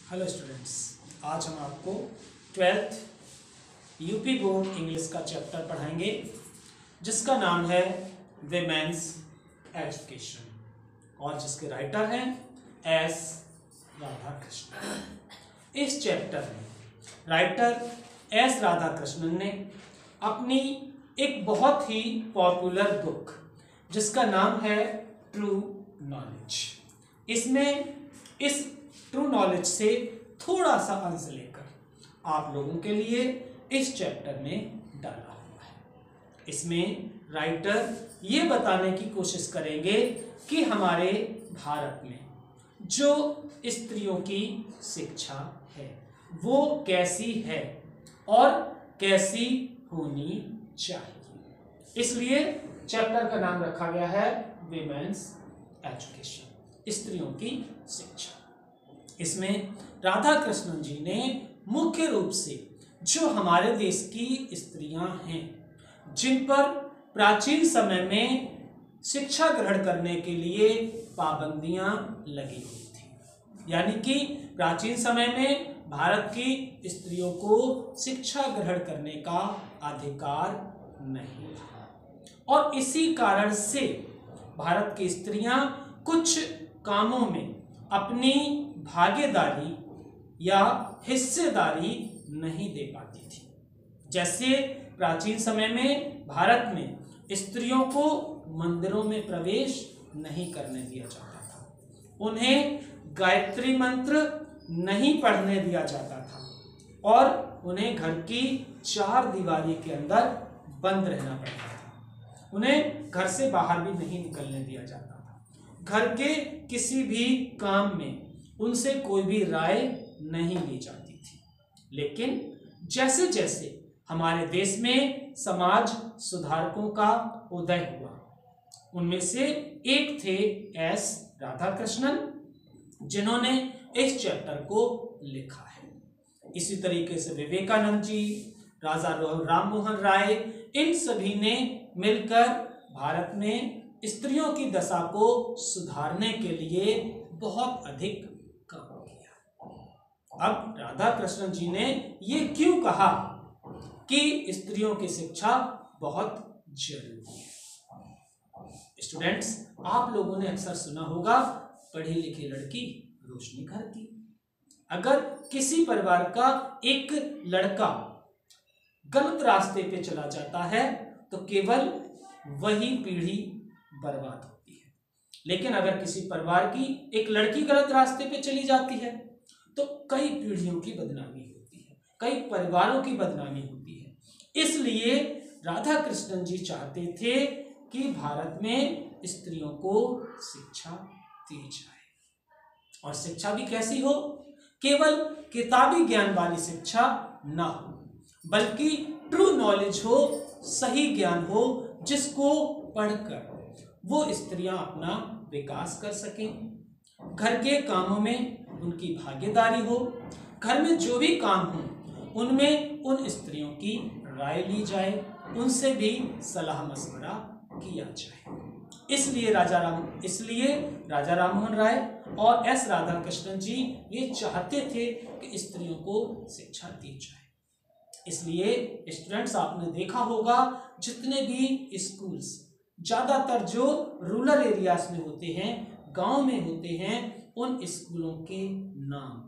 Hello students, आज हम आपको 12th यूपी बोर्ड इंग्लिश का चैप्टर पढ़ाएंगे जिसका नाम है विमेंस एजुकेशन और जिसके राइटर हैं एस राधाकृष्णन। इस चैप्टर में राइटर एस राधाकृष्णन ने अपनी एक बहुत ही पॉपुलर बुक जिसका नाम है ट्रू नॉलेज, इसमें इस ट्रू नॉलेज से थोड़ा सा अंश लेकर आप लोगों के लिए इस चैप्टर में डाला हुआ है। इसमें राइटर ये बताने की कोशिश करेंगे कि हमारे भारत में जो स्त्रियों की शिक्षा है वो कैसी है और कैसी होनी चाहिए। इसलिए चैप्टर का नाम रखा गया है विमेंस एजुकेशन, स्त्रियों की शिक्षा। इसमें राधाकृष्णन जी ने मुख्य रूप से जो हमारे देश की स्त्रियां हैं जिन पर प्राचीन समय में शिक्षा ग्रहण करने के लिए पाबंदियां लगी हुई थी, यानी कि प्राचीन समय में भारत की स्त्रियों को शिक्षा ग्रहण करने का अधिकार नहीं था और इसी कारण से भारत की स्त्रियां कुछ कामों में अपनी भागीदारी या हिस्सेदारी नहीं दे पाती थी। जैसे प्राचीन समय में भारत में स्त्रियों को मंदिरों में प्रवेश नहीं करने दिया जाता था, उन्हें गायत्री मंत्र नहीं पढ़ने दिया जाता था और उन्हें घर की चार दीवारी के अंदर बंद रहना पड़ता था। उन्हें घर से बाहर भी नहीं निकलने दिया जाता था। घर के किसी भी काम में उनसे कोई भी राय नहीं ली जाती थी। लेकिन जैसे जैसे हमारे देश में समाज सुधारकों का उदय हुआ, उनमें से एक थे एस राधाकृष्णन, जिन्होंने इस चैप्टर को लिखा है। इसी तरीके से विवेकानंद जी, राजा राम मोहन राय, इन सभी ने मिलकर भारत में स्त्रियों की दशा को सुधारने के लिए बहुत अधिक काम किया। अब राधाकृष्णन जी ने ये क्यों कहा कि स्त्रियों की शिक्षा बहुत जरूरी है। स्टूडेंट्स, आप लोगों ने अक्सर सुना होगा पढ़ी लिखी लड़की रोशनी घर की। अगर किसी परिवार का एक लड़का गलत रास्ते पे चला जाता है तो केवल वही पीढ़ी बर्बाद होती है, लेकिन अगर किसी परिवार की एक लड़की गलत रास्ते पे चली जाती है तो कई पीढ़ियों की बदनामी होती है, कई परिवारों की बदनामी होती है। इसलिए राधाकृष्णन जी चाहते थे कि भारत में स्त्रियों को शिक्षा दी जाए और शिक्षा भी कैसी हो, केवल किताबी ज्ञान वाली शिक्षा ना हो, बल्कि ट्रू नॉलेज हो, सही ज्ञान हो, जिसको पढ़कर वो स्त्रियां अपना विकास कर सकें, घर के कामों में उनकी भागीदारी हो, घर में जो भी काम हो उनमें उन स्त्रियों की राय ली जाए, उनसे भी सलाह मशवरा किया जाए। इसलिए राजा राममोहन राय और एस राधाकृष्णन जी ये चाहते थे कि स्त्रियों को शिक्षा दी जाए। इसलिए स्टूडेंट्स, आपने देखा होगा जितने भी स्कूल्स ज़्यादातर जो रूरल एरियाज में होते हैं, गांव में होते हैं, उन स्कूलों के नाम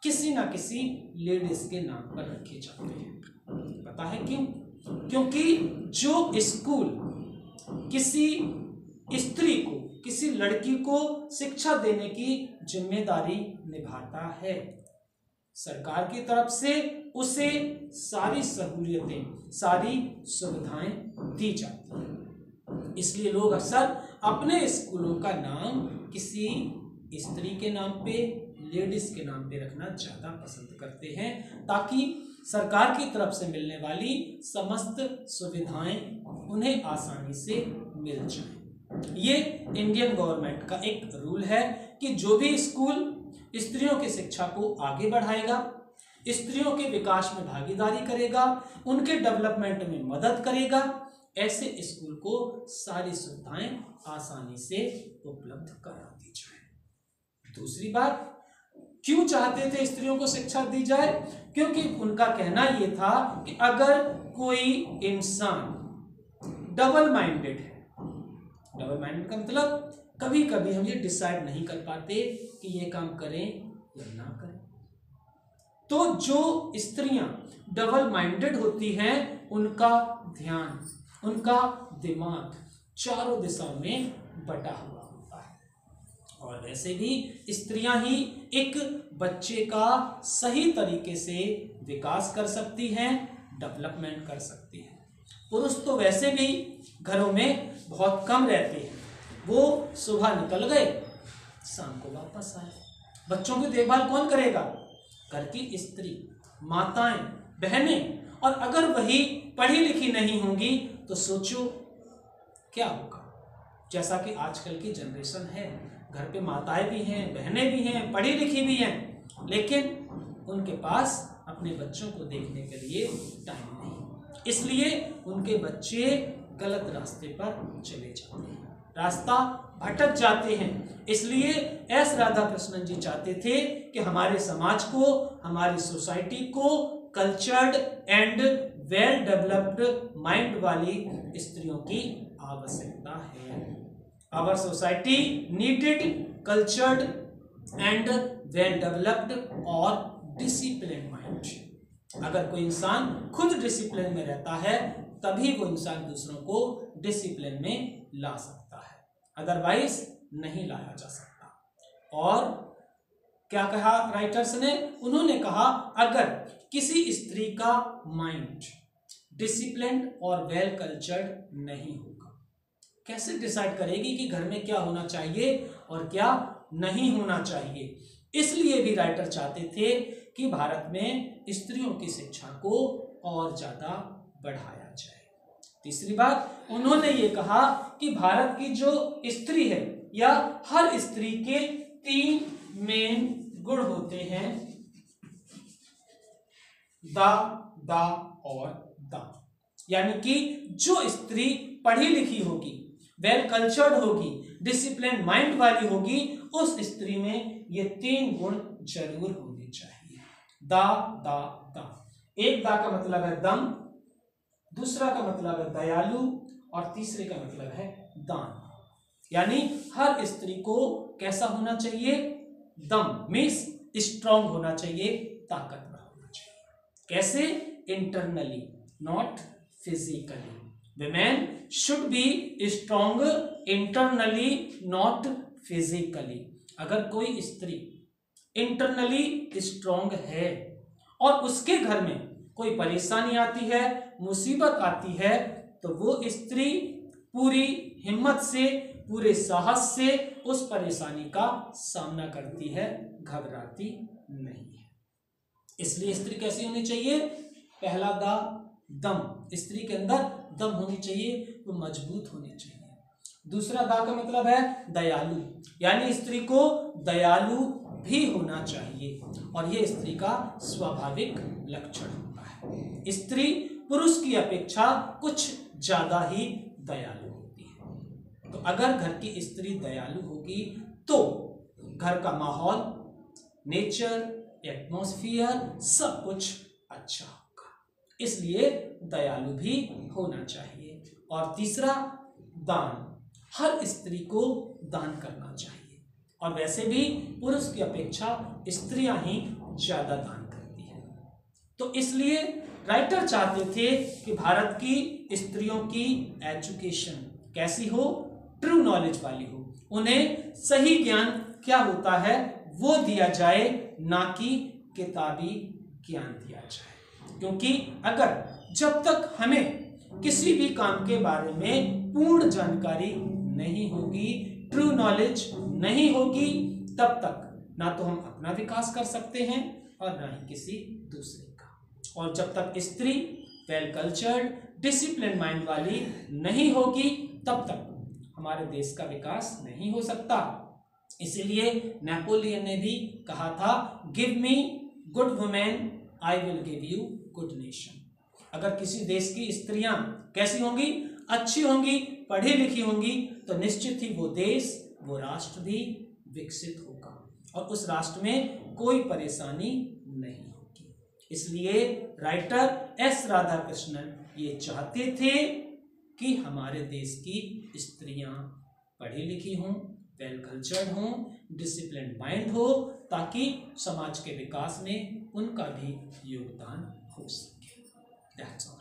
किसी ना किसी लेडीज के नाम पर रखे जाते हैं। पता है क्यों? क्योंकि जो स्कूल किसी स्त्री को, किसी लड़की को शिक्षा देने की जिम्मेदारी निभाता है, सरकार की तरफ से उसे सारी सहूलियतें, सारी सुविधाएं दी जाती हैं। इसलिए लोग अक्सर अपने स्कूलों का नाम किसी स्त्री के नाम पे, लेडीज के नाम पे रखना ज़्यादा पसंद करते हैं, ताकि सरकार की तरफ से मिलने वाली समस्त सुविधाएं उन्हें आसानी से मिल जाएं। ये इंडियन गवर्नमेंट का एक रूल है कि जो भी स्कूल स्त्रियों की शिक्षा को आगे बढ़ाएगा, स्त्रियों के विकास में भागीदारी करेगा, उनके डेवलपमेंट में मदद करेगा, ऐसे स्कूल को सारी सुविधाएं आसानी से उपलब्ध करा दी जाए। दूसरी बात, क्यों चाहते थे स्त्रियों को शिक्षा दी जाए? क्योंकि उनका कहना यह था कि अगर कोई इंसान डबल माइंडेड है, डबल माइंडेड का मतलब कभी कभी हम ये डिसाइड नहीं कर पाते कि ये काम करें या ना करें, तो जो स्त्रियां डबल माइंडेड होती हैं उनका ध्यान, उनका दिमाग चारों दिशाओं में बटा हुआ होता है। और वैसे भी स्त्रियां ही एक बच्चे का सही तरीके से विकास कर सकती हैं, डेवलपमेंट कर सकती हैं। पुरुष तो वैसे भी घरों में बहुत कम रहते हैं, वो सुबह निकल गए, शाम को वापस आए। बच्चों की देखभाल कौन करेगा? घर की स्त्री, माताएं, बहनें। और अगर वही पढ़ी लिखी नहीं होंगी तो सोचो क्या होगा। जैसा कि आजकल की जनरेशन है, घर पे माताएं भी हैं, बहनें भी हैं, पढ़ी लिखी भी हैं, लेकिन उनके पास अपने बच्चों को देखने के लिए टाइम नहीं, इसलिए उनके बच्चे गलत रास्ते पर चले जाते हैं, रास्ता भटक जाते हैं। इसलिए एस राधाकृष्णन जी चाहते थे कि हमारे समाज को, हमारी सोसाइटी को cultured and well developed mind वाली स्त्रियों की आवश्यकता है। Our society needed cultured and well developed और डिसिप्लिन माइंड। अगर कोई इंसान खुद डिसिप्लिन में रहता है तभी वो इंसान दूसरों को डिसिप्लिन में ला सकता है, अदरवाइज नहीं लाया जा सकता। और क्या कहा राइटर्स ने? उन्होंने कहा अगर किसी स्त्री का माइंड डिसिप्लिन और वेल कल्चर्ड नहीं होगा, कैसे डिसाइड करेगी कि घर में क्या होना चाहिए और क्या नहीं होना चाहिए? इसलिए भी राइटर चाहते थे कि भारत में स्त्रियों की शिक्षा को और ज्यादा बढ़ाया जाए। तीसरी बात उन्होंने ये कहा कि भारत की जो स्त्री है या हर स्त्री के 3 मेन गुण होते हैं, दा और दा। यानी कि जो स्त्री पढ़ी लिखी होगी, वेल कल्चर्ड होगी, डिसिप्लिन माइंड वाली होगी, उस स्त्री में ये 3 गुण जरूर होने चाहिए। दा दा दा। एक दा का मतलब है दम, दूसरा का मतलब है दयालु और तीसरे का मतलब है दान। यानी हर स्त्री को कैसा होना चाहिए? दम मीन्स स्ट्रांग होना चाहिए, ताकतवर होना चाहिए। कैसे? Internally not physically. Women should be strong internally not physically. अगर कोई स्त्री इंटरनली स्ट्रांग है और उसके घर में कोई परेशानी आती है, मुसीबत आती है, तो वो स्त्री पूरी हिम्मत से, पूरे साहस से उस परेशानी का सामना करती है, घबराती नहीं है। इसलिए स्त्री कैसी होनी चाहिए? पहला दा दम, स्त्री के अंदर दम होनी चाहिए, वो मजबूत होनी चाहिए। दूसरा दा का मतलब है दयालु, यानी स्त्री को दयालु भी होना चाहिए और यह स्त्री का स्वाभाविक लक्षण होता है। स्त्री पुरुष की अपेक्षा कुछ ज्यादा ही दयालु होती है। तो अगर घर की स्त्री दयालु होगी तो घर का माहौल, नेचर, एटमॉस्फेयर सब कुछ अच्छा होगा। इसलिए दयालु भी होना चाहिए। और तीसरा दान, हर स्त्री को दान करना चाहिए और वैसे भी पुरुष की अपेक्षा स्त्रियां ही ज्यादा दान करती हैं। तो इसलिए राइटर चाहते थे कि भारत की स्त्रियों की एजुकेशन कैसी हो? ट्रू नॉलेज वाली हो। उन्हें सही ज्ञान क्या होता है वो दिया जाए, ना कि किताबी ज्ञान दिया जाए। क्योंकि अगर जब तक हमें किसी भी काम के बारे में पूर्ण जानकारी नहीं होगी, ट्रू नॉलेज नहीं होगी, तब तक ना तो हम अपना विकास कर सकते हैं और ना ही किसी दूसरे का। और जब तक स्त्री वेल कल्चर्ड, डिसिप्लिन माइंड वाली नहीं होगी, तब तक हमारे देश का विकास नहीं हो सकता। इसीलिए नेपोलियन ने भी कहा था, give me good women, I will give you good nation. अगर किसी देश की स्त्रियां कैसी होंगी? अच्छी होंगी, पढ़ी लिखी होंगी, तो निश्चित ही वो देश, वो राष्ट्र भी विकसित होगा। और उस राष्ट्र में कोई परेशानी नहीं होगी। इसलिए राइटर एस राधाकृष्णन ये चाहते थे कि हमारे देश की स्त्रियां पढ़ी लिखी हों, वेल कल्चर्ड हों, डिसिप्लिन माइंड हो, ताकि समाज के विकास में उनका भी योगदान हो सके। That's all.